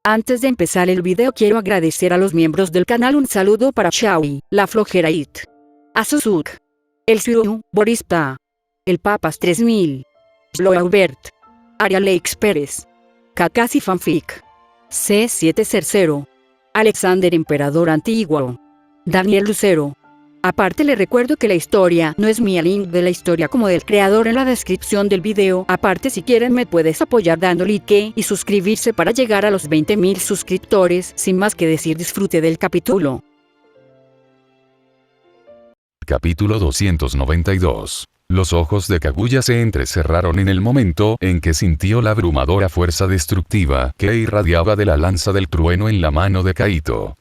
Antes de empezar el video quiero agradecer a los miembros del canal. Un saludo para Shawi, La Flojera It, Azuzuk, El Siru, Boris Pa, El Papas 3000, Sloaubert, Arialex Pérez, Kakasi Fanfic, C7 Cercero, Alexander Emperador Antiguo, Daniel Lucero. Aparte le recuerdo que la historia no es mía, link de la historia como del creador en la descripción del video. Aparte si quieren me puedes apoyar dando like y suscribirse para llegar a los 20.000 suscriptores. Sin más que decir, disfrute del capítulo. Capítulo 292. Los ojos de Kaguya se entrecerraron en el momento en que sintió la abrumadora fuerza destructiva que irradiaba de la lanza del trueno en la mano de Kaito.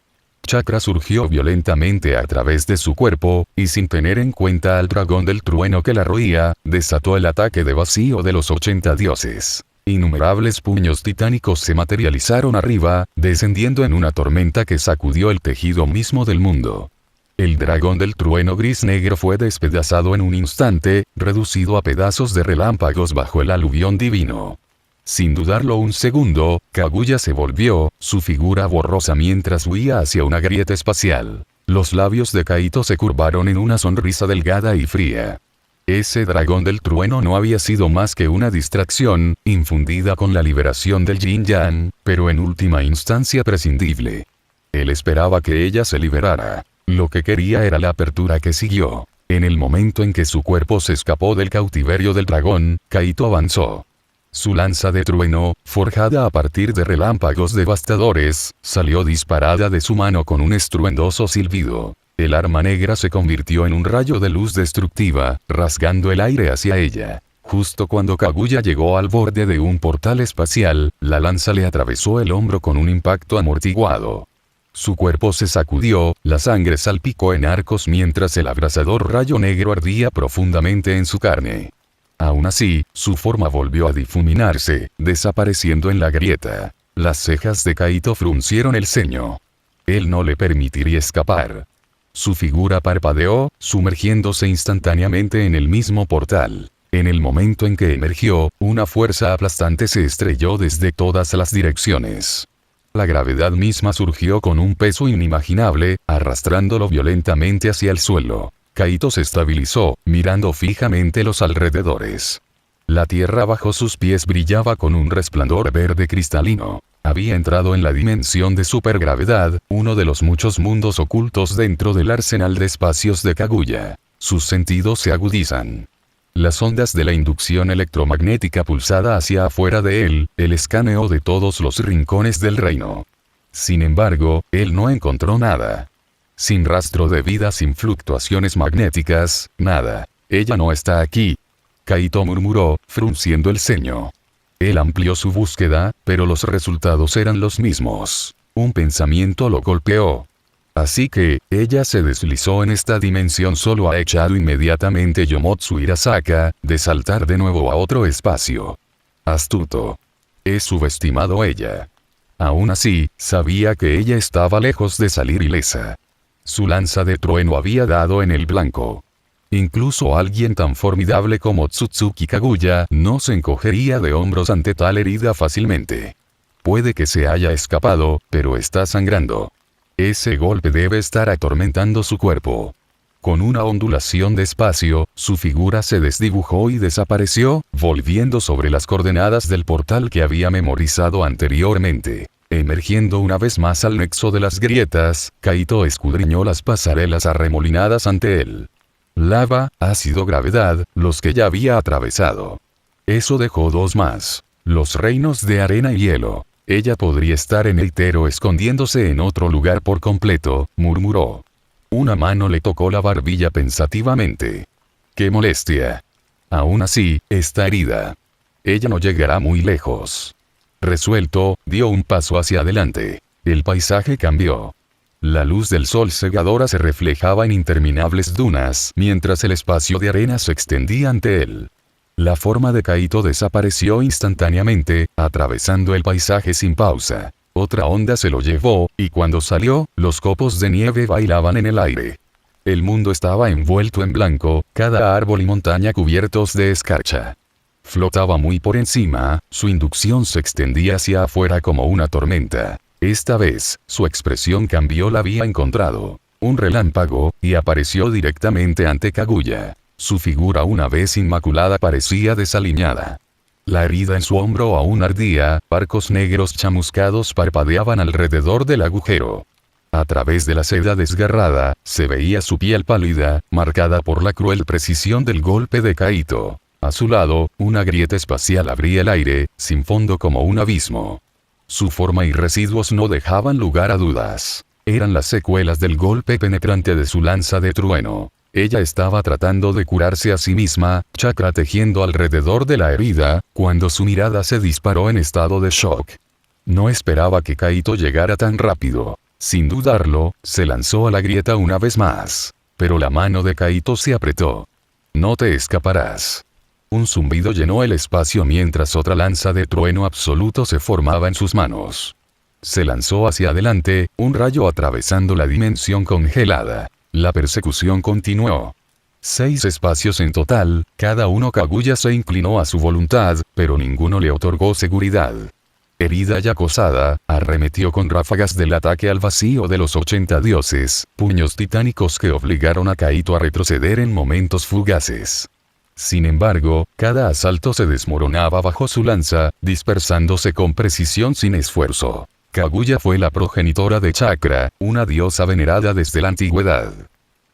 Chakra surgió violentamente a través de su cuerpo, y sin tener en cuenta al dragón del trueno que la roía, desató el ataque de vacío de los 80 dioses. Innumerables puños titánicos se materializaron arriba, descendiendo en una tormenta que sacudió el tejido mismo del mundo. El dragón del trueno gris-negro fue despedazado en un instante, reducido a pedazos de relámpagos bajo el aluvión divino. Sin dudarlo un segundo, Kaguya se volvió, su figura borrosa mientras huía hacia una grieta espacial. Los labios de Kaito se curvaron en una sonrisa delgada y fría. Ese dragón del trueno no había sido más que una distracción, infundida con la liberación del Yin-Yang, pero en última instancia prescindible. Él esperaba que ella se liberara. Lo que quería era la apertura que siguió. En el momento en que su cuerpo se escapó del cautiverio del dragón, Kaito avanzó. Su lanza de trueno, forjada a partir de relámpagos devastadores, salió disparada de su mano con un estruendoso silbido. El arma negra se convirtió en un rayo de luz destructiva, rasgando el aire hacia ella. Justo cuando Kaguya llegó al borde de un portal espacial, la lanza le atravesó el hombro con un impacto amortiguado. Su cuerpo se sacudió, la sangre salpicó en arcos mientras el abrasador rayo negro ardía profundamente en su carne. Aún así, su forma volvió a difuminarse, desapareciendo en la grieta. Las cejas de Kaito fruncieron el ceño. Él no le permitiría escapar. Su figura parpadeó, sumergiéndose instantáneamente en el mismo portal. En el momento en que emergió, una fuerza aplastante se estrelló desde todas las direcciones. La gravedad misma surgió con un peso inimaginable, arrastrándolo violentamente hacia el suelo. Kaito se estabilizó, mirando fijamente los alrededores. La tierra bajo sus pies brillaba con un resplandor verde cristalino. Había entrado en la dimensión de supergravedad, uno de los muchos mundos ocultos dentro del arsenal de espacios de Kaguya. Sus sentidos se agudizan. Las ondas de la inducción electromagnética pulsada hacia afuera de él, el escaneo de todos los rincones del reino. Sin embargo, él no encontró nada. Sin rastro de vida, sin fluctuaciones magnéticas, nada. Ella no está aquí. Kaito murmuró, frunciendo el ceño. Él amplió su búsqueda, pero los resultados eran los mismos. Un pensamiento lo golpeó. Así que, ella se deslizó en esta dimensión. Solo ha echado inmediatamente Yomotsu Hirasaka, de saltar de nuevo a otro espacio. Astuto. He subestimado ella. Aún así, sabía que ella estaba lejos de salir ilesa. Su lanza de trueno había dado en el blanco. Incluso alguien tan formidable como Tsutsuki Kaguya no se encogería de hombros ante tal herida fácilmente. Puede que se haya escapado, pero está sangrando. Ese golpe debe estar atormentando su cuerpo. Con una ondulación de espacio, su figura se desdibujó y desapareció, volviendo sobre las coordenadas del portal que había memorizado anteriormente. Emergiendo una vez más al nexo de las grietas, Kaito escudriñó las pasarelas arremolinadas ante él. Lava, ácido, gravedad, los que ya había atravesado. Eso dejó dos más. Los reinos de arena y hielo. Ella podría estar en Eitero escondiéndose en otro lugar por completo, murmuró. Una mano le tocó la barbilla pensativamente. ¡Qué molestia! Aún así, está herida. Ella no llegará muy lejos. Resuelto, dio un paso hacia adelante. El paisaje cambió. La luz del sol cegadora se reflejaba en interminables dunas, mientras el espacio de arena se extendía ante él. La forma de Kaito desapareció instantáneamente, atravesando el paisaje sin pausa. Otra onda se lo llevó, y cuando salió, los copos de nieve bailaban en el aire. El mundo estaba envuelto en blanco, cada árbol y montaña cubiertos de escarcha. Flotaba muy por encima, su inducción se extendía hacia afuera como una tormenta. Esta vez, su expresión cambió, la había encontrado. Un relámpago, y apareció directamente ante Kaguya. Su figura, una vez inmaculada, parecía desaliñada. La herida en su hombro aún ardía, arcos negros chamuscados parpadeaban alrededor del agujero. A través de la seda desgarrada, se veía su piel pálida, marcada por la cruel precisión del golpe de Kaito. A su lado, una grieta espacial abría el aire, sin fondo como un abismo. Su forma y residuos no dejaban lugar a dudas. Eran las secuelas del golpe penetrante de su lanza de trueno. Ella estaba tratando de curarse a sí misma, chakra tejiendo alrededor de la herida, cuando su mirada se disparó en estado de shock. No esperaba que Kaito llegara tan rápido. Sin dudarlo, se lanzó a la grieta una vez más. Pero la mano de Kaito se apretó. No te escaparás. Un zumbido llenó el espacio mientras otra lanza de trueno absoluto se formaba en sus manos. Se lanzó hacia adelante, un rayo atravesando la dimensión congelada. La persecución continuó. 6 espacios en total, cada uno. Kaguya se inclinó a su voluntad, pero ninguno le otorgó seguridad. Herida y acosada, arremetió con ráfagas del ataque al vacío de los 80 dioses, puños titánicos que obligaron a Kaito a retroceder en momentos fugaces. Sin embargo, cada asalto se desmoronaba bajo su lanza, dispersándose con precisión sin esfuerzo. Kaguya fue la progenitora de Chakra, una diosa venerada desde la antigüedad.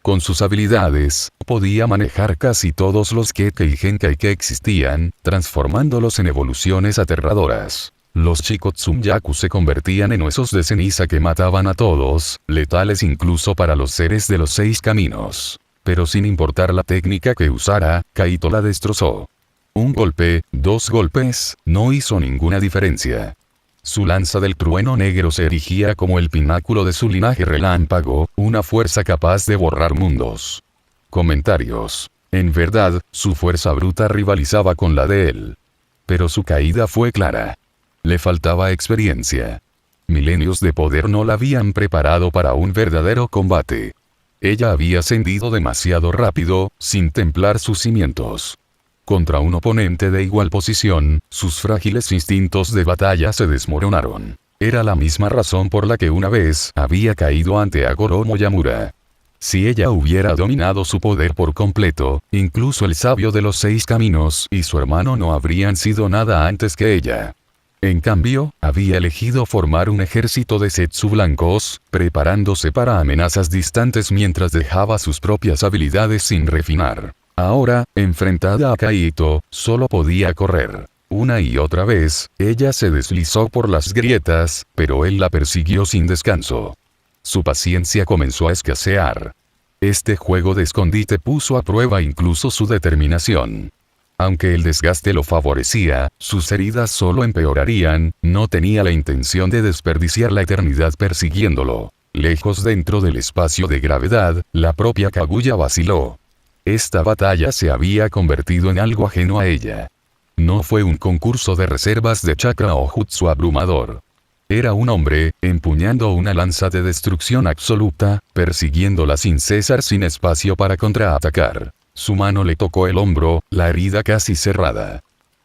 Con sus habilidades, podía manejar casi todos los Kekkei y Genkai que existían, transformándolos en evoluciones aterradoras. Los Shikotsum-yaku se convertían en huesos de ceniza que mataban a todos, letales incluso para los seres de los 6 caminos. Pero sin importar la técnica que usara, Kaito la destrozó. Un golpe, 2 golpes, no hizo ninguna diferencia. Su lanza del trueno negro se erigía como el pináculo de su linaje relámpago, una fuerza capaz de borrar mundos. Comentarios. En verdad, su fuerza bruta rivalizaba con la de él. Pero su caída fue clara. Le faltaba experiencia. Milenios de poder no la habían preparado para un verdadero combate. Ella había ascendido demasiado rápido, sin templar sus cimientos. Contra un oponente de igual posición, sus frágiles instintos de batalla se desmoronaron. Era la misma razón por la que una vez había caído ante Agoro Moyamura. Si ella hubiera dominado su poder por completo, incluso el sabio de los 6 caminos y su hermano no habrían sido nada antes que ella. En cambio, había elegido formar un ejército de Zetsu blancos, preparándose para amenazas distantes mientras dejaba sus propias habilidades sin refinar. Ahora, enfrentada a Kaito, solo podía correr. Una y otra vez, ella se deslizó por las grietas, pero él la persiguió sin descanso. Su paciencia comenzó a escasear. Este juego de escondite puso a prueba incluso su determinación. Aunque el desgaste lo favorecía, sus heridas solo empeorarían, no tenía la intención de desperdiciar la eternidad persiguiéndolo. Lejos dentro del espacio de gravedad, la propia Kaguya vaciló. Esta batalla se había convertido en algo ajeno a ella. No fue un concurso de reservas de chakra o jutsu abrumador. Era un hombre, empuñando una lanza de destrucción absoluta, persiguiéndola sin cesar, sin espacio para contraatacar. Su mano le tocó el hombro, la herida casi cerrada.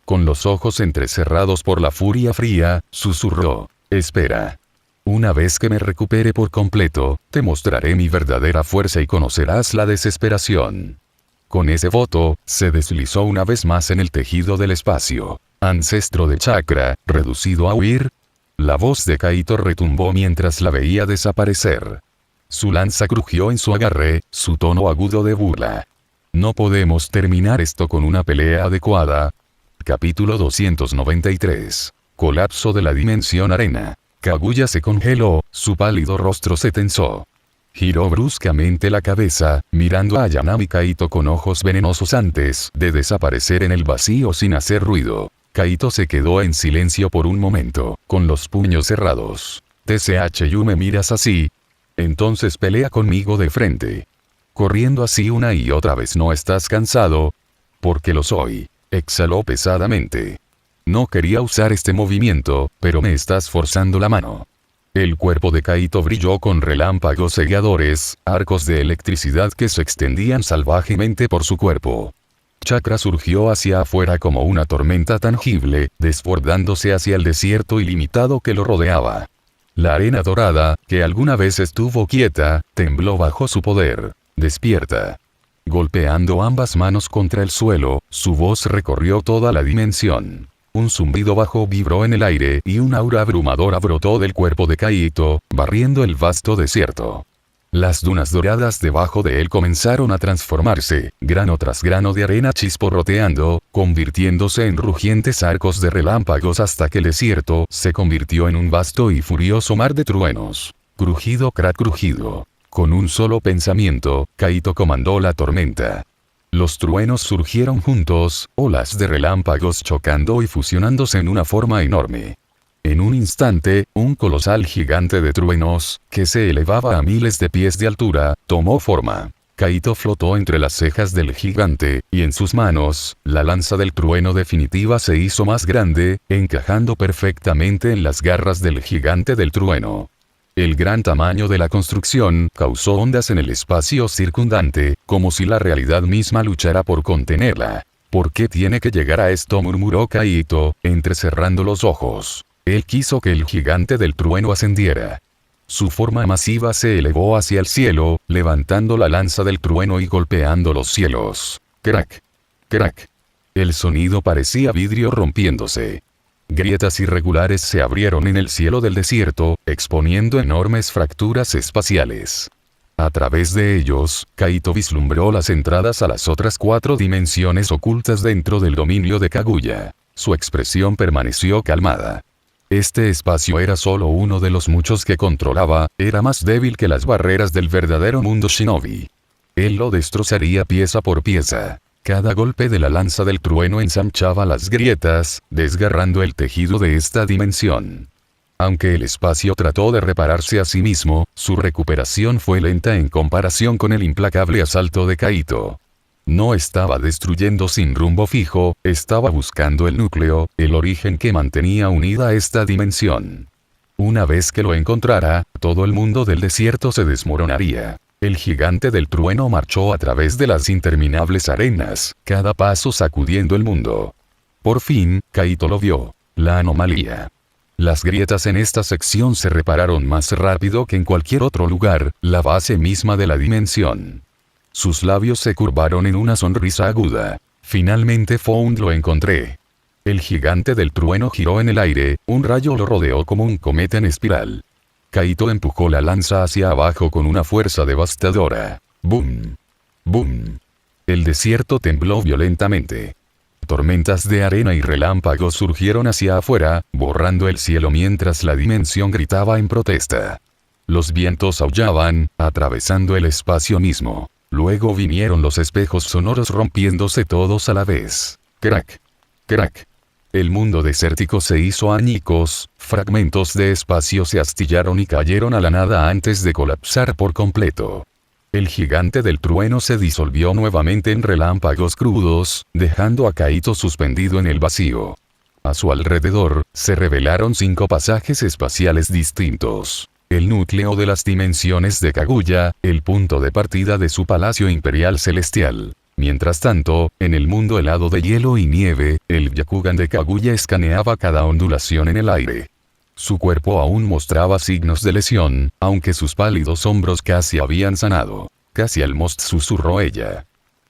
Con los ojos entrecerrados por la furia fría, susurró: «Espera. Una vez que me recupere por completo, te mostraré mi verdadera fuerza y conocerás la desesperación». Con ese voto, se deslizó una vez más en el tejido del espacio. Ancestro de chakra, reducido a huir. La voz de Kaito retumbó mientras la veía desaparecer. Su lanza crujió en su agarre, su tono agudo de burla. No podemos terminar esto con una pelea adecuada. Capítulo 293. Colapso de la dimensión arena. Kaguya se congeló, su pálido rostro se tensó. Giró bruscamente la cabeza, mirando a Ayanami Kaito con ojos venenosos antes de desaparecer en el vacío sin hacer ruido. Kaito se quedó en silencio por un momento, con los puños cerrados. «¿TCHU me miras así? Entonces pelea conmigo de frente. Corriendo así una y otra vez no estás cansado». «Porque lo soy», exhaló pesadamente. «No quería usar este movimiento, pero me estás forzando la mano». El cuerpo de Kaito brilló con relámpagos cegadores, arcos de electricidad que se extendían salvajemente por su cuerpo. chakra surgió hacia afuera como una tormenta tangible, desbordándose hacia el desierto ilimitado que lo rodeaba. La arena dorada, que alguna vez estuvo quieta, tembló bajo su poder. Despierta. Golpeando ambas manos contra el suelo, su voz recorrió toda la dimensión. Un zumbido bajo vibró en el aire y un aura abrumadora brotó del cuerpo de Kaito, barriendo el vasto desierto. Las dunas doradas debajo de él comenzaron a transformarse, grano tras grano de arena chisporroteando, convirtiéndose en rugientes arcos de relámpagos hasta que el desierto se convirtió en un vasto y furioso mar de truenos. Crujido, crack, crujido. Con un solo pensamiento, Kaito comandó la tormenta. Los truenos surgieron juntos, olas de relámpagos chocando y fusionándose en una forma enorme. En un instante, un colosal gigante de truenos, que se elevaba a miles de pies de altura, tomó forma. Kaito flotó entre las cejas del gigante, y en sus manos, la lanza del trueno definitiva se hizo más grande, encajando perfectamente en las garras del gigante del trueno. El gran tamaño de la construcción causó ondas en el espacio circundante, como si la realidad misma luchara por contenerla. ¿Por qué tiene que llegar a esto?, murmuró Kaito, entrecerrando los ojos. Él quiso que el gigante del trueno ascendiera. Su forma masiva se elevó hacia el cielo, levantando la lanza del trueno y golpeando los cielos. Crack. Crack. El sonido parecía vidrio rompiéndose. Grietas irregulares se abrieron en el cielo del desierto, exponiendo enormes fracturas espaciales. A través de ellos, Kaito vislumbró las entradas a las otras 4 dimensiones ocultas dentro del dominio de Kaguya. Su expresión permaneció calmada. Este espacio era solo uno de los muchos que controlaba, era más débil que las barreras del verdadero mundo shinobi. Él lo destrozaría pieza por pieza. Cada golpe de la lanza del trueno ensanchaba las grietas, desgarrando el tejido de esta dimensión. Aunque el espacio trató de repararse a sí mismo, su recuperación fue lenta en comparación con el implacable asalto de Kaito. No estaba destruyendo sin rumbo fijo, estaba buscando el núcleo, el origen que mantenía unida esta dimensión. Una vez que lo encontrara, todo el mundo del desierto se desmoronaría. El gigante del trueno marchó a través de las interminables arenas, cada paso sacudiendo el mundo. Por fin, Kaito lo vio. La anomalía. Las grietas en esta sección se repararon más rápido que en cualquier otro lugar, la base misma de la dimensión. Sus labios se curvaron en una sonrisa aguda. Finalmente Found lo encontré. El gigante del trueno giró en el aire, un rayo lo rodeó como un cometa en espiral. Kaito empujó la lanza hacia abajo con una fuerza devastadora. ¡Bum! ¡Bum! El desierto tembló violentamente. Tormentas de arena y relámpagos surgieron hacia afuera, borrando el cielo mientras la dimensión gritaba en protesta. Los vientos aullaban, atravesando el espacio mismo. Luego vinieron los espejos sonoros rompiéndose todos a la vez. Crack. Crack. El mundo desértico se hizo añicos, fragmentos de espacio se astillaron y cayeron a la nada antes de colapsar por completo. El gigante del trueno se disolvió nuevamente en relámpagos crudos, dejando a Kaito suspendido en el vacío. A su alrededor, se revelaron 5 pasajes espaciales distintos. El núcleo de las dimensiones de Kaguya, el punto de partida de su palacio imperial celestial. Mientras tanto, en el mundo helado de hielo y nieve, el Byakugan de Kaguya escaneaba cada ondulación en el aire. Su cuerpo aún mostraba signos de lesión, aunque sus pálidos hombros casi habían sanado. Casi almost susurró ella.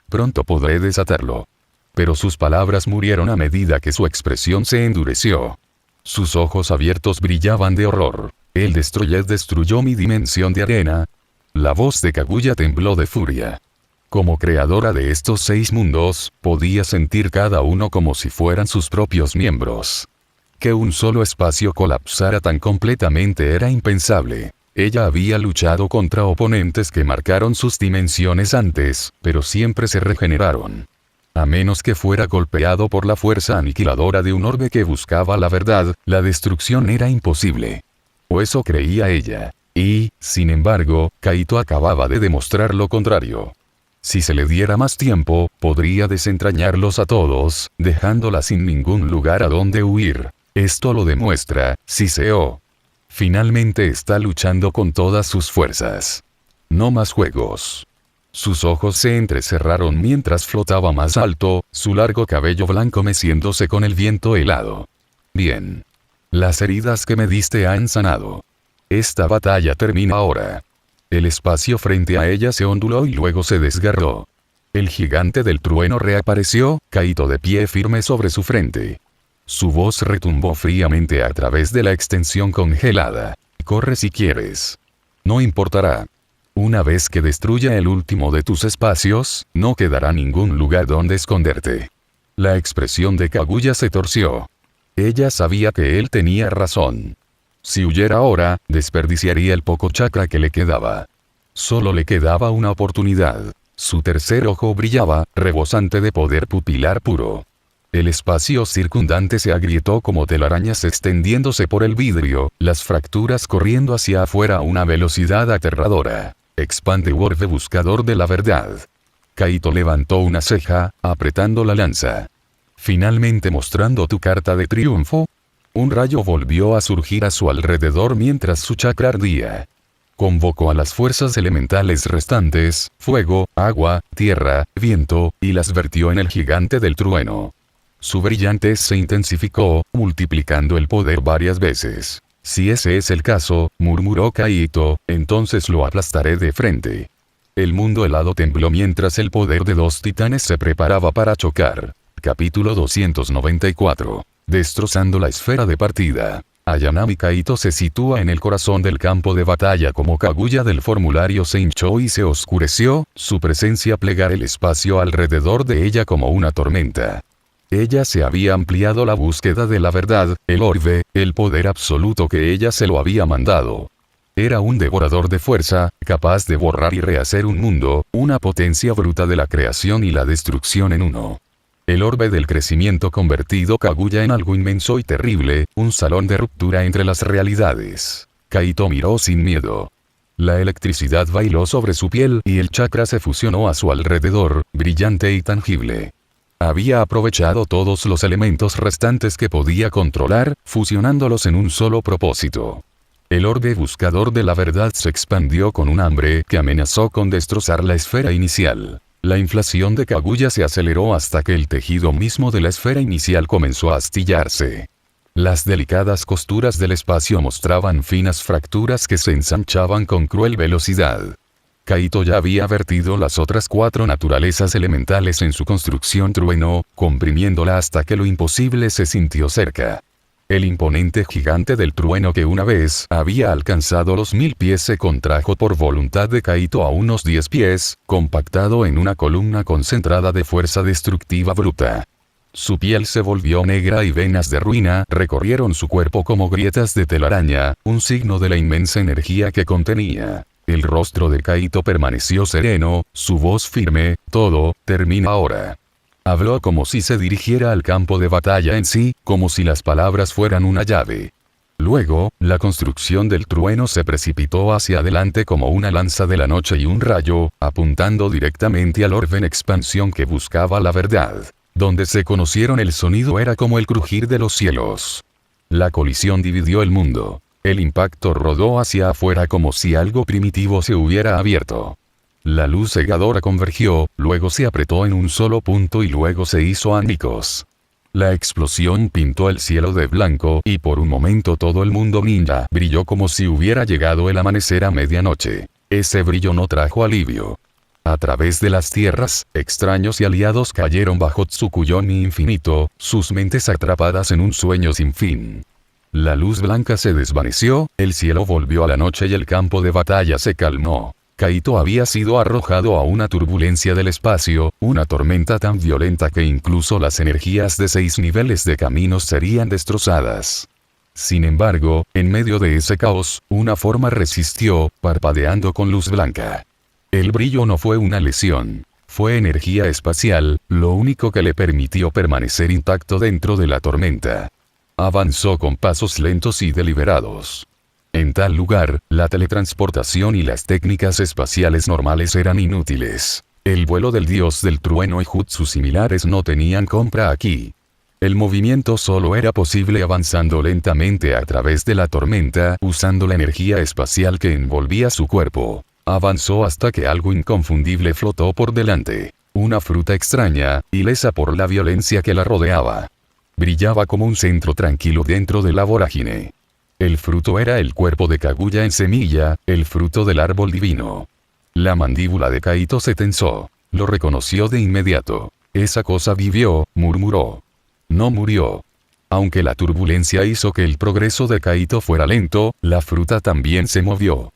Pronto podré desatarlo. Pero sus palabras murieron a medida que su expresión se endureció. Sus ojos abiertos brillaban de horror. El destroyer destruyó mi dimensión de arena. La voz de Kaguya tembló de furia. Como creadora de estos 6 mundos, podía sentir cada uno como si fueran sus propios miembros. Que un solo espacio colapsara tan completamente era impensable. Ella había luchado contra oponentes que marcaron sus dimensiones antes, pero siempre se regeneraron. A menos que fuera golpeado por la fuerza aniquiladora de un orbe que buscaba la verdad, la destrucción era imposible. O eso creía ella. Y, sin embargo, Kaito acababa de demostrar lo contrario. Si se le diera más tiempo, podría desentrañarlos a todos, dejándola sin ningún lugar a donde huir. Esto lo demuestra, Siseo. Finalmente está luchando con todas sus fuerzas. No más juegos. Sus ojos se entrecerraron mientras flotaba más alto, su largo cabello blanco meciéndose con el viento helado. Bien. Las heridas que me diste han sanado. Esta batalla termina ahora. El espacio frente a ella se onduló y luego se desgarró. El gigante del trueno reapareció, Kaito de pie firme sobre su frente. Su voz retumbó fríamente a través de la extensión congelada. Corre si quieres. No importará. Una vez que destruya el último de tus espacios, no quedará ningún lugar donde esconderte. La expresión de Kaguya se torció. Ella sabía que él tenía razón. Si huyera ahora, desperdiciaría el poco chakra que le quedaba. Solo le quedaba una oportunidad. Su tercer ojo brillaba, rebosante de poder pupilar puro. El espacio circundante se agrietó como telarañas extendiéndose por el vidrio, las fracturas corriendo hacia afuera a una velocidad aterradora. Expande orbe buscador de la verdad. Kaito levantó una ceja, apretando la lanza. Finalmente mostrando tu carta de triunfo. Un rayo volvió a surgir a su alrededor mientras su chakra ardía. Convocó a las fuerzas elementales restantes, fuego, agua, tierra, viento, y las vertió en el gigante del trueno. Su brillantez se intensificó, multiplicando el poder varias veces. Si ese es el caso, murmuró Kaito, entonces lo aplastaré de frente. El mundo helado tembló mientras el poder de dos titanes se preparaba para chocar. Capítulo 294. Destrozando la esfera de partida. Ayanami Kaito se sitúa en el corazón del campo de batalla como Kaguya del formulario se hinchó y se oscureció, su presencia plegar el espacio alrededor de ella como una tormenta. Ella se había ampliado la búsqueda de la verdad, el orbe, el poder absoluto que ella se lo había mandado. Era un devorador de fuerza, capaz de borrar y rehacer un mundo, una potencia bruta de la creación y la destrucción en uno. El orbe del crecimiento convertido Kaguya en algo inmenso y terrible, un salón de ruptura entre las realidades. Kaito miró sin miedo. La electricidad bailó sobre su piel y el chakra se fusionó a su alrededor, brillante y tangible. Había aprovechado todos los elementos restantes que podía controlar, fusionándolos en un solo propósito. El orbe buscador de la verdad se expandió con un hambre que amenazó con destrozar la esfera inicial. La inflación de Kaguya se aceleró hasta que el tejido mismo de la esfera inicial comenzó a astillarse. Las delicadas costuras del espacio mostraban finas fracturas que se ensanchaban con cruel velocidad. Kaito ya había vertido las otras 4 naturalezas elementales en su construcción trueno, comprimiéndola hasta que lo imposible se sintió cerca. El imponente gigante del trueno que una vez había alcanzado los 1000 pies se contrajo por voluntad de Kaito a unos 10 pies, compactado en una columna concentrada de fuerza destructiva bruta. Su piel se volvió negra y venas de ruina recorrieron su cuerpo como grietas de telaraña, un signo de la inmensa energía que contenía. El rostro de Kaito permaneció sereno, su voz firme, todo termina ahora. Habló como si se dirigiera al campo de batalla en sí, como si las palabras fueran una llave. Luego, la construcción del trueno se precipitó hacia adelante como una lanza de la noche y un rayo, apuntando directamente al orbe en expansión que buscaba la verdad. Donde se conocieron el sonido era como el crujir de los cielos. La colisión dividió el mundo. El impacto rodó hacia afuera como si algo primitivo se hubiera abierto. La luz cegadora convergió, luego se apretó en un solo punto y luego se hizo añicos. La explosión pintó el cielo de blanco y por un momento todo el mundo ninja brilló como si hubiera llegado el amanecer a medianoche. Ese brillo no trajo alivio. A través de las tierras, extraños y aliados cayeron bajo Tsukuyomi infinito, sus mentes atrapadas en un sueño sin fin. La luz blanca se desvaneció, el cielo volvió a la noche y el campo de batalla se calmó. Kaito había sido arrojado a una turbulencia del espacio, una tormenta tan violenta que incluso las energías de 6 niveles de caminos serían destrozadas. Sin embargo, en medio de ese caos, una forma resistió, parpadeando con luz blanca. El brillo no fue una lesión. Fue energía espacial, lo único que le permitió permanecer intacto dentro de la tormenta. Avanzó con pasos lentos y deliberados. En tal lugar, la teletransportación y las técnicas espaciales normales eran inútiles. El vuelo del dios del trueno y jutsu similares no tenían compra aquí. El movimiento solo era posible avanzando lentamente a través de la tormenta, usando la energía espacial que envolvía su cuerpo. Avanzó hasta que algo inconfundible flotó por delante. Una fruta extraña, ilesa por la violencia que la rodeaba. Brillaba como un centro tranquilo dentro de la vorágine. El fruto era el cuerpo de Kaguya en semilla, el fruto del árbol divino. La mandíbula de Kaito se tensó. Lo reconoció de inmediato. Esa cosa vivió, murmuró. No murió. Aunque la turbulencia hizo que el progreso de Kaito fuera lento, la fruta también se movió.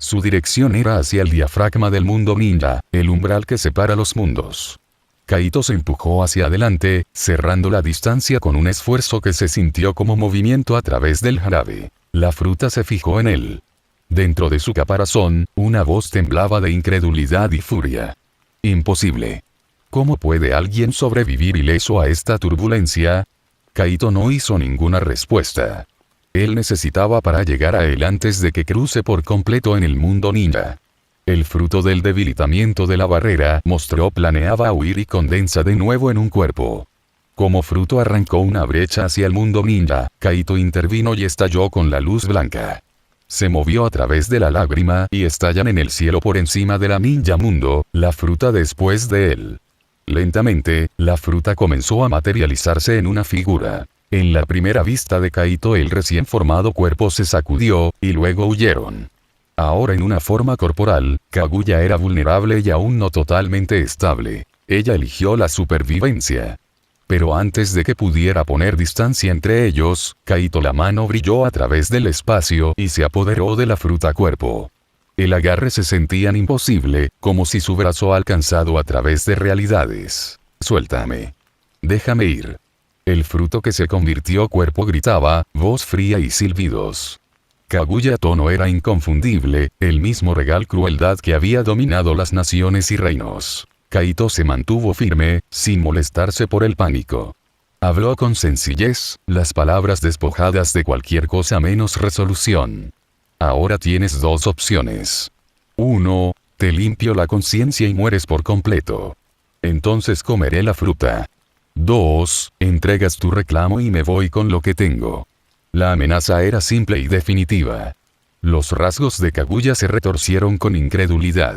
Su dirección era hacia el diafragma del mundo ninja, el umbral que separa los mundos. Kaito se empujó hacia adelante, cerrando la distancia con un esfuerzo que se sintió como movimiento a través del jarabe. La fruta se fijó en él. Dentro de su caparazón, una voz temblaba de incredulidad y furia. Imposible. ¿Cómo puede alguien sobrevivir ileso a esta turbulencia? Kaito no hizo ninguna respuesta. Él necesitaba para llegar a él antes de que cruce por completo en el mundo ninja. El fruto del debilitamiento de la barrera mostró planeaba huir y condensa de nuevo en un cuerpo. Como fruto arrancó una brecha hacia el mundo ninja, Kaito intervino y estalló con la luz blanca. Se movió a través de la lágrima y estallan en el cielo por encima de la ninja mundo, la fruta después de él. Lentamente, la fruta comenzó a materializarse en una figura. En la primera vista de Kaito el recién formado cuerpo se sacudió, y luego huyeron. Ahora en una forma corporal, Kaguya era vulnerable y aún no totalmente estable. Ella eligió la supervivencia. Pero antes de que pudiera poner distancia entre ellos, Kaito la mano brilló a través del espacio y se apoderó de la fruta cuerpo. El agarre se sentía imposible, como si su brazo alcanzado a través de realidades. Suéltame. Déjame ir. El fruto que se convirtió cuerpo gritaba, voz fría y silbidos. Kaguya tono era inconfundible, el mismo regal crueldad que había dominado las naciones y reinos. Kaito se mantuvo firme, sin molestarse por el pánico. Habló con sencillez, las palabras despojadas de cualquier cosa menos resolución. Ahora tienes dos opciones. 1. Te limpio la conciencia y mueres por completo. Entonces comeré la fruta. 2. Entregas tu reclamo y me voy con lo que tengo. La amenaza era simple y definitiva. Los rasgos de Kaguya se retorcieron con incredulidad.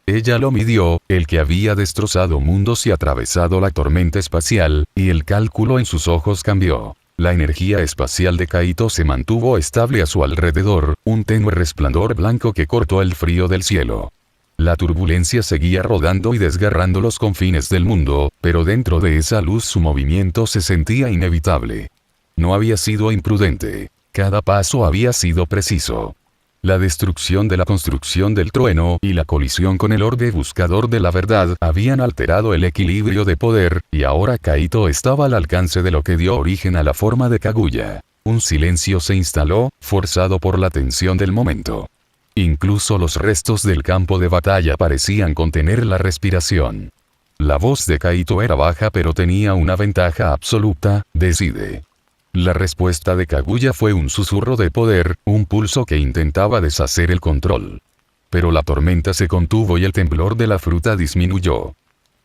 Ella lo midió, el que había destrozado mundos y atravesado la tormenta espacial, y el cálculo en sus ojos cambió. La energía espacial de Kaito se mantuvo estable a su alrededor, un tenue resplandor blanco que cortó el frío del cielo. La turbulencia seguía rodando y desgarrando los confines del mundo, pero dentro de esa luz su movimiento se sentía inevitable. No había sido imprudente. Cada paso había sido preciso. La destrucción de la construcción del trueno y la colisión con el orbe buscador de la verdad habían alterado el equilibrio de poder, y ahora Kaito estaba al alcance de lo que dio origen a la forma de Kaguya. Un silencio se instaló, forzado por la tensión del momento. Incluso los restos del campo de batalla parecían contener la respiración. La voz de Kaito era baja pero tenía una ventaja absoluta: decide. La respuesta de Kaguya fue un susurro de poder, un pulso que intentaba deshacer el control. Pero la tormenta se contuvo y el temblor de la fruta disminuyó.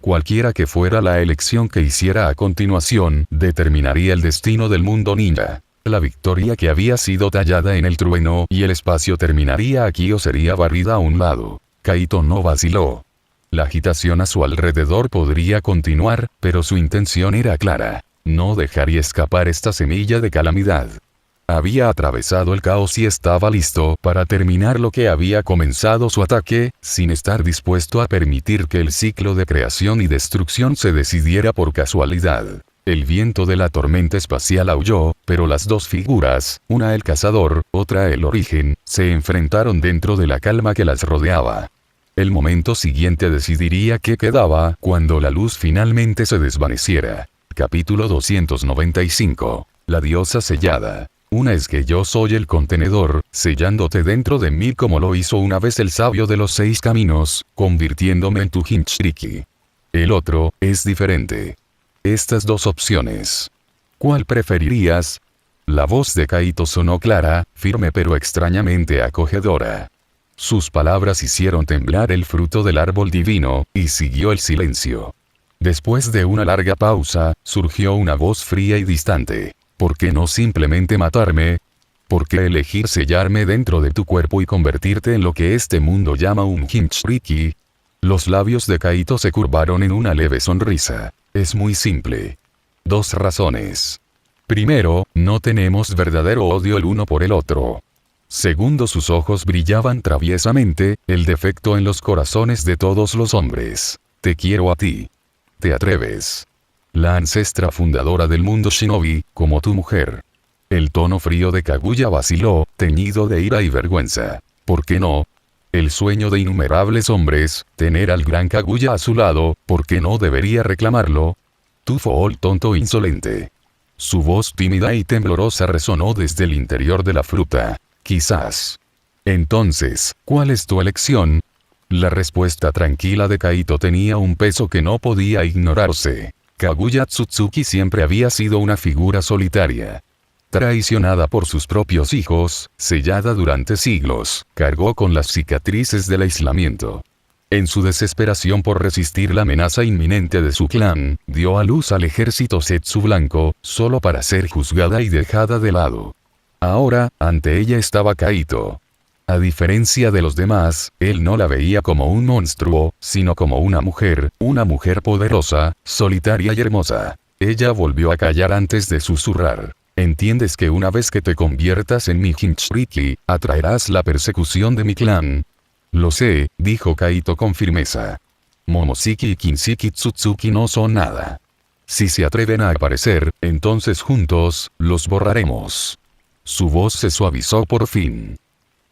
Cualquiera que fuera la elección que hiciera a continuación, determinaría el destino del mundo ninja. La victoria que había sido tallada en el trueno y el espacio terminaría aquí o sería barrida a un lado. Kaito no vaciló. La agitación a su alrededor podría continuar, pero su intención era clara. No dejaría escapar esta semilla de calamidad. Había atravesado el caos y estaba listo para terminar lo que había comenzado su ataque, sin estar dispuesto a permitir que el ciclo de creación y destrucción se decidiera por casualidad. El viento de la tormenta espacial aulló, pero las dos figuras, una el cazador, otra el origen, se enfrentaron dentro de la calma que las rodeaba. El momento siguiente decidiría qué quedaba cuando la luz finalmente se desvaneciera. Capítulo 295. La diosa sellada. Una es que yo soy el contenedor, sellándote dentro de mí como lo hizo una vez el sabio de los 6 caminos, convirtiéndome en tu Jinchuriki. El otro, es diferente. Estas dos opciones. ¿Cuál preferirías? La voz de Kaito sonó clara, firme pero extrañamente acogedora. Sus palabras hicieron temblar el fruto del árbol divino, y siguió el silencio. Después de una larga pausa, surgió una voz fría y distante. ¿Por qué no simplemente matarme? ¿Por qué elegir sellarme dentro de tu cuerpo y convertirte en lo que este mundo llama un Hinchuriki? Los labios de Kaito se curvaron en una leve sonrisa. Es muy simple. 2 razones. Primero, no tenemos verdadero odio el uno por el otro. Segundo, sus ojos brillaban traviesamente, el defecto en los corazones de todos los hombres. Te quiero a ti. ¿Te atreves? La ancestra fundadora del mundo shinobi, como tu mujer. El tono frío de Kaguya vaciló, teñido de ira y vergüenza. ¿Por qué no? El sueño de innumerables hombres, tener al gran Kaguya a su lado, ¿por qué no debería reclamarlo? Tu fool tonto insolente. Su voz tímida y temblorosa resonó desde el interior de la fruta. Quizás. Entonces, ¿cuál es tu elección? La respuesta tranquila de Kaito tenía un peso que no podía ignorarse. Kaguya Tsutsuki siempre había sido una figura solitaria. Traicionada por sus propios hijos, sellada durante siglos, cargó con las cicatrices del aislamiento. En su desesperación por resistir la amenaza inminente de su clan, dio a luz al ejército Setsu Blanco, solo para ser juzgada y dejada de lado. Ahora, ante ella estaba Kaito. A diferencia de los demás, él no la veía como un monstruo, sino como una mujer poderosa, solitaria y hermosa. Ella volvió a callar antes de susurrar. ¿Entiendes que una vez que te conviertas en mi Hinchuriki, atraerás la persecución de mi clan? Lo sé, dijo Kaito con firmeza. Momoshiki y Kinshiki Tsutsuki no son nada. Si se atreven a aparecer, entonces juntos, los borraremos. Su voz se suavizó por fin.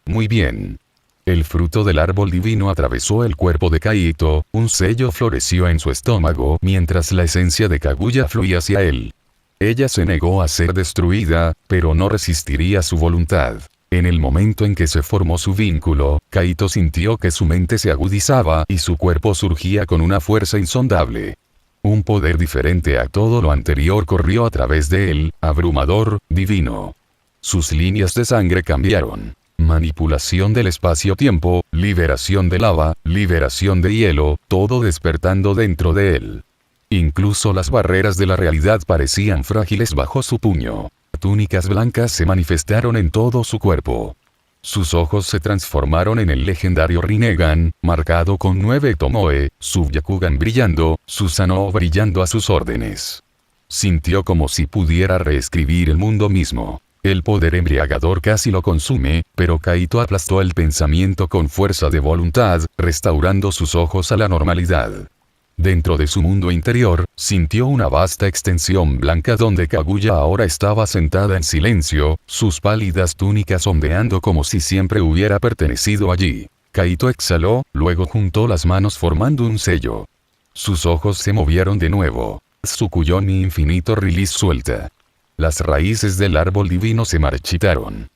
Muy bien. El fruto del árbol divino atravesó el cuerpo de Kaito, un sello floreció en su estómago mientras la esencia de Kaguya fluía hacia él. Ella se negó a ser destruida, pero no resistiría su voluntad. En el momento en que se formó su vínculo, Kaito sintió que su mente se agudizaba y su cuerpo surgía con una fuerza insondable. Un poder diferente a todo lo anterior corrió a través de él, abrumador, divino. Sus líneas de sangre cambiaron. Manipulación del espacio-tiempo, liberación de lava, liberación de hielo, todo despertando dentro de él. Incluso las barreras de la realidad parecían frágiles bajo su puño. Túnicas blancas se manifestaron en todo su cuerpo. Sus ojos se transformaron en el legendario Rinnegan, marcado con 9 tomoe, su Byakugan brillando, Susanoo brillando a sus órdenes. Sintió como si pudiera reescribir el mundo mismo. El poder embriagador casi lo consume, pero Kaito aplastó el pensamiento con fuerza de voluntad, restaurando sus ojos a la normalidad. Dentro de su mundo interior, sintió una vasta extensión blanca donde Kaguya ahora estaba sentada en silencio, sus pálidas túnicas ondeando como si siempre hubiera pertenecido allí. Kaito exhaló, luego juntó las manos formando un sello. Sus ojos se movieron de nuevo. Tsukuyoni infinito release suelta. Las raíces del árbol divino se marchitaron.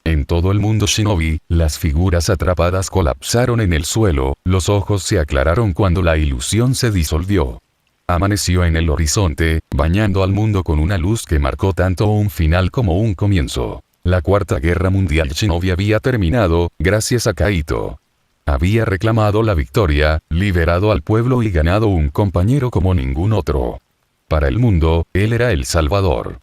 En todo el mundo shinobi, las figuras atrapadas colapsaron en el suelo, los ojos se aclararon cuando la ilusión se disolvió. Amaneció en el horizonte, bañando al mundo con una luz que marcó tanto un final como un comienzo. La Cuarta Guerra Mundial Shinobi había terminado, gracias a Kaito. Había reclamado la victoria, liberado al pueblo y ganado un compañero como ningún otro. Para el mundo, él era el salvador.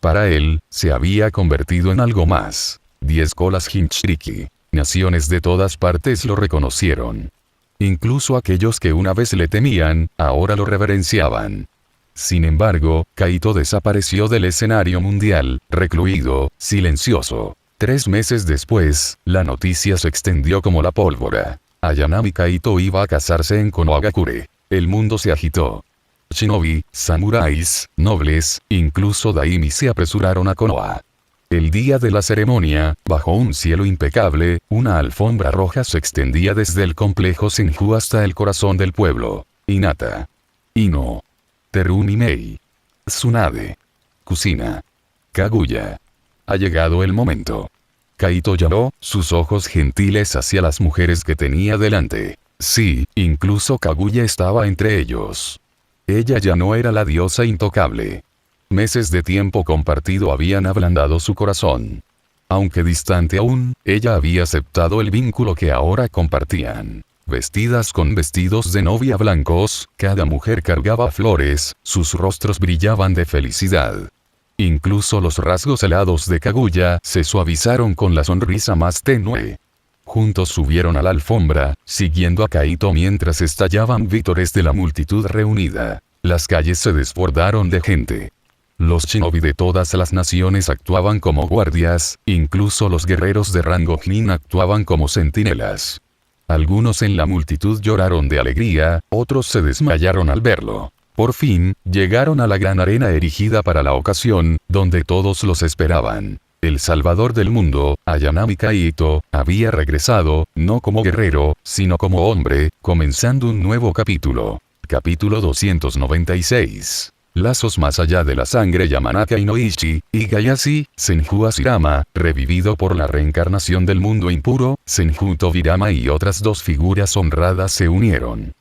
Para él, se había convertido en algo más. 10 colas Hinchuriki. Naciones de todas partes lo reconocieron. Incluso aquellos que una vez le temían, ahora lo reverenciaban. Sin embargo, Kaito desapareció del escenario mundial, recluido, silencioso. 3 meses después, la noticia se extendió como la pólvora. Ayanami Kaito iba a casarse en Konohagakure. El mundo se agitó. Shinobi, samuráis, nobles, incluso daimi se apresuraron a Konoha. El día de la ceremonia, bajo un cielo impecable, una alfombra roja se extendía desde el complejo Senju hasta el corazón del pueblo. Hinata. Ino. Terumi Mei. Tsunade. Kusina. Kaguya. Ha llegado el momento. Kaito llamó, sus ojos gentiles hacia las mujeres que tenía delante. Sí, incluso Kaguya estaba entre ellos. Ella ya no era la diosa intocable. Meses de tiempo compartido habían ablandado su corazón. Aunque distante aún, ella había aceptado el vínculo que ahora compartían. Vestidas con vestidos de novia blancos, cada mujer cargaba flores, sus rostros brillaban de felicidad. Incluso los rasgos helados de Kaguya se suavizaron con la sonrisa más tenue. Juntos subieron a la alfombra, siguiendo a Kaito mientras estallaban vítores de la multitud reunida. Las calles se desbordaron de gente. Los shinobi de todas las naciones actuaban como guardias, incluso los guerreros de rango Nin actuaban como centinelas. Algunos en la multitud lloraron de alegría, otros se desmayaron al verlo. Por fin, llegaron a la gran arena erigida para la ocasión, donde todos los esperaban. El salvador del mundo, Ayanami Kaito, había regresado, no como guerrero, sino como hombre, comenzando un nuevo capítulo. Capítulo 296. Lazos más allá de la sangre. Yamanaka Inoichi, Igayashi, Senju Ashirama, revivido por la reencarnación del mundo impuro, Senju Tobirama y otras dos figuras honradas se unieron.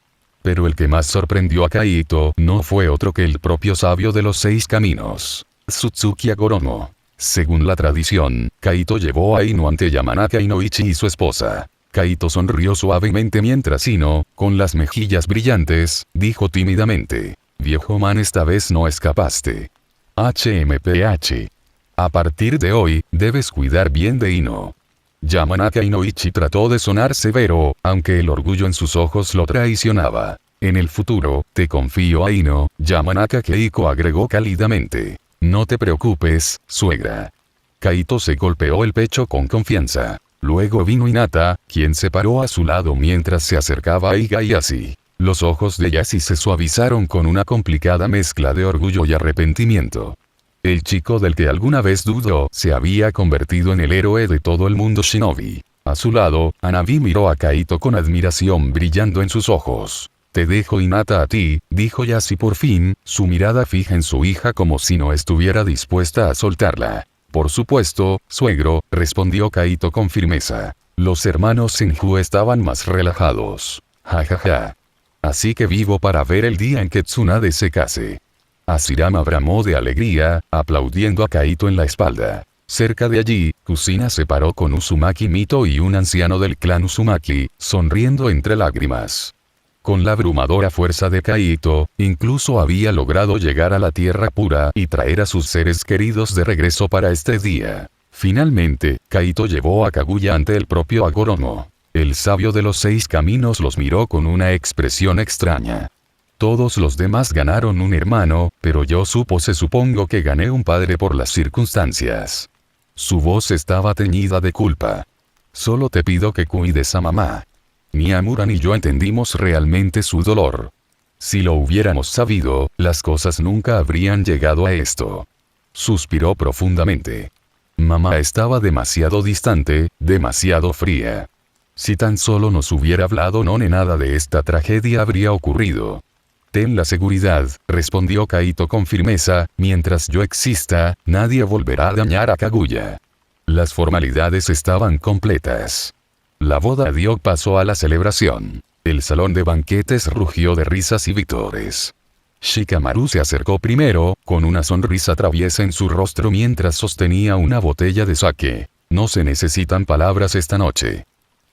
Pero el que más sorprendió a Kaito no fue otro que el propio sabio de los 6 caminos, Tsutsuki Agoromo. Según la tradición, Kaito llevó a Ino ante Yamanaka Inoichi y su esposa. Kaito sonrió suavemente mientras Ino, con las mejillas brillantes, dijo tímidamente: «Viejo man, esta vez no escapaste. HMPH. A partir de hoy, debes cuidar bien de Ino». Yamanaka Inoichi trató de sonar severo, aunque el orgullo en sus ojos lo traicionaba. «En el futuro, te confío a Ino», Yamanaka Keiko agregó cálidamente. «No te preocupes, suegra». Kaito se golpeó el pecho con confianza. Luego vino Hinata, quien se paró a su lado mientras se acercaba a Igayashi. Los ojos de Yashi se suavizaron con una complicada mezcla de orgullo y arrepentimiento. El chico del que alguna vez dudó se había convertido en el héroe de todo el mundo shinobi. A su lado, Hanabi miró a Kaito con admiración brillando en sus ojos. «Te dejo Hinata a ti», dijo Yashi por fin, su mirada fija en su hija como si no estuviera dispuesta a soltarla. «Por supuesto, suegro», respondió Kaito con firmeza. Los hermanos Senju estaban más relajados. «Jajaja. Así que vivo para ver el día en que Tsunade se case». Ashirama bramó de alegría, aplaudiendo a Kaito en la espalda. Cerca de allí, Kusina se paró con Uzumaki Mito y un anciano del clan Uzumaki, sonriendo entre lágrimas. Con la abrumadora fuerza de Kaito, incluso había logrado llegar a la tierra pura y traer a sus seres queridos de regreso para este día. Finalmente, Kaito llevó a Kaguya ante el propio Agoromo. El sabio de los 6 caminos los miró con una expresión extraña. «Todos los demás ganaron un hermano, pero yo supongo que gané un padre por las circunstancias». Su voz estaba teñida de culpa. «Solo te pido que cuides a mamá». Ni Amura ni yo entendimos realmente su dolor. Si lo hubiéramos sabido, las cosas nunca habrían llegado a esto. Suspiró profundamente. Mamá estaba demasiado distante, demasiado fría. Si tan solo nos hubiera hablado, nada de esta tragedia habría ocurrido. «Ten la seguridad», respondió Kaito con firmeza, «mientras yo exista, nadie volverá a dañar a Kaguya». Las formalidades estaban completas. La boda dio paso a la celebración. El salón de banquetes rugió de risas y vítores. Shikamaru se acercó primero, con una sonrisa traviesa en su rostro mientras sostenía una botella de sake. «No se necesitan palabras esta noche.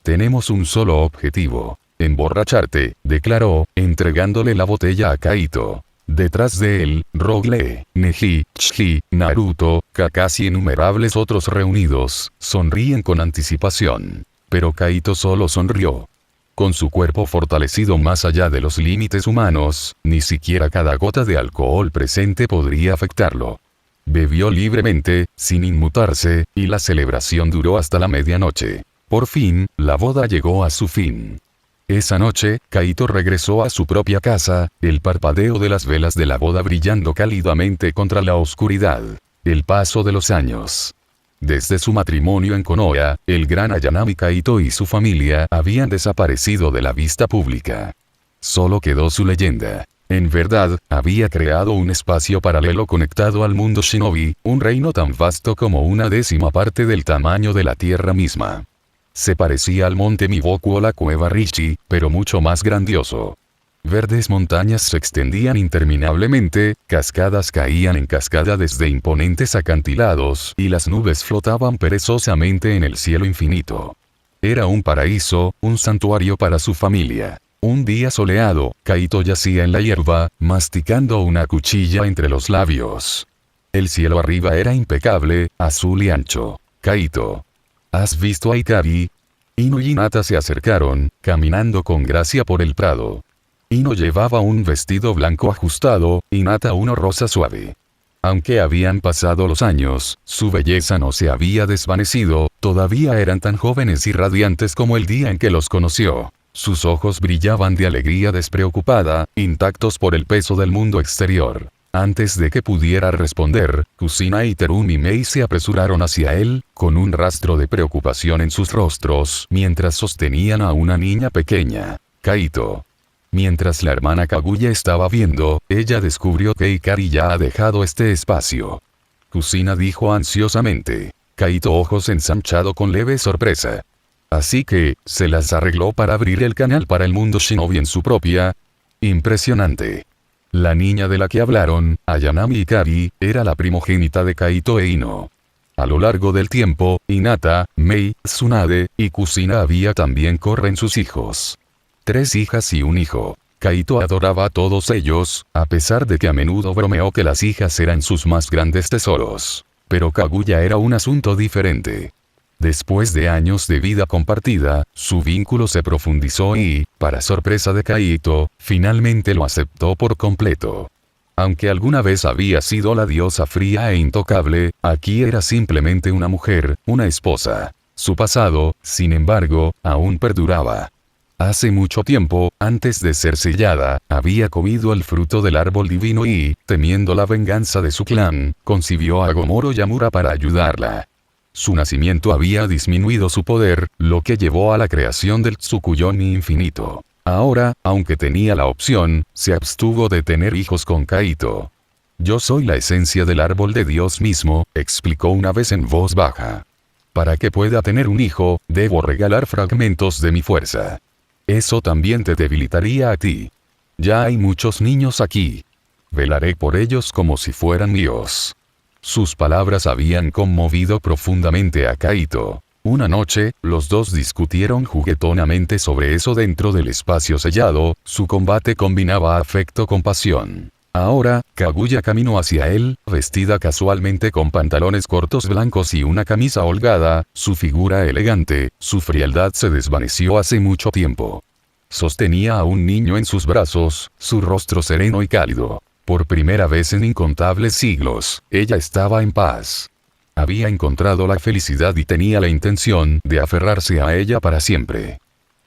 Tenemos un solo objetivo. Emborracharte», declaró, entregándole la botella a Kaito. Detrás de él, Rogle, Neji, Chiji, Naruto, Kakashi y innumerables otros reunidos, sonríen con anticipación. Pero Kaito solo sonrió. Con su cuerpo fortalecido más allá de los límites humanos, ni siquiera cada gota de alcohol presente podría afectarlo. Bebió libremente, sin inmutarse, y la celebración duró hasta la medianoche. Por fin, la boda llegó a su fin. Esa noche, Kaito regresó a su propia casa, el parpadeo de las velas de la boda brillando cálidamente contra la oscuridad. El paso de los años. Desde su matrimonio en Konoha, el gran Ayanami Kaito y su familia habían desaparecido de la vista pública. Solo quedó su leyenda. En verdad, había creado un espacio paralelo conectado al mundo shinobi, un reino tan vasto como una 10ª parte del tamaño de la tierra misma. Se parecía al monte Miboku o la cueva Rishi, pero mucho más grandioso. Verdes montañas se extendían interminablemente, cascadas caían en cascada desde imponentes acantilados y las nubes flotaban perezosamente en el cielo infinito. Era un paraíso, un santuario para su familia. Un día soleado, Kaito yacía en la hierba, masticando una cuchilla entre los labios. El cielo arriba era impecable, azul y ancho. Kaito. ¿Has visto a Ikari? Ino y Hinata se acercaron, caminando con gracia por el prado. Ino llevaba un vestido blanco ajustado, Hinata uno rosa suave. Aunque habían pasado los años, su belleza no se había desvanecido, todavía eran tan jóvenes y radiantes como el día en que los conoció. Sus ojos brillaban de alegría despreocupada, intactos por el peso del mundo exterior. Antes de que pudiera responder, Kusina y Terumi Mei se apresuraron hacia él, con un rastro de preocupación en sus rostros, mientras sostenían a una niña pequeña. Kaito. Mientras la hermana Kaguya estaba viendo, ella descubrió que Ikari ya ha dejado este espacio. Kusina dijo ansiosamente. Kaito ojos ensanchado con leve sorpresa. Así que, se las arregló para abrir el canal para el mundo shinobi en su propia. Impresionante. La niña de la que hablaron, Ayanami Ikari, era la primogénita de Kaito e Ino. A lo largo del tiempo, Hinata, Mei, Tsunade, y Kusina había también corren sus hijos. 3 hijas y un hijo. Kaito adoraba a todos ellos, a pesar de que a menudo bromeó que las hijas eran sus más grandes tesoros. Pero Kaguya era un asunto diferente. Después de años de vida compartida, su vínculo se profundizó y, para sorpresa de Kaito, finalmente lo aceptó por completo. Aunque alguna vez había sido la diosa fría e intocable, aquí era simplemente una mujer, una esposa. Su pasado, sin embargo, aún perduraba. Hace mucho tiempo, antes de ser sellada, había comido el fruto del árbol divino y, temiendo la venganza de su clan, concibió a Gomoro Yamura para ayudarla. Su nacimiento había disminuido su poder, lo que llevó a la creación del Tsukuyomi infinito. Ahora, aunque tenía la opción, se abstuvo de tener hijos con Kaito. Yo soy la esencia del árbol de Dios mismo, explicó una vez en voz baja. Para que pueda tener un hijo, debo regalar fragmentos de mi fuerza. Eso también te debilitaría a ti. Ya hay muchos niños aquí. Velaré por ellos como si fueran míos. Sus palabras habían conmovido profundamente a Kaito. Una noche, los dos discutieron juguetonamente sobre eso dentro del espacio sellado, su combate combinaba afecto con pasión. Ahora, Kaguya caminó hacia él, vestida casualmente con pantalones cortos blancos y una camisa holgada, su figura elegante, su frialdad se desvaneció hace mucho tiempo. Sostenía a un niño en sus brazos, su rostro sereno y cálido. Por primera vez en incontables siglos, ella estaba en paz. Había encontrado la felicidad y tenía la intención de aferrarse a ella para siempre.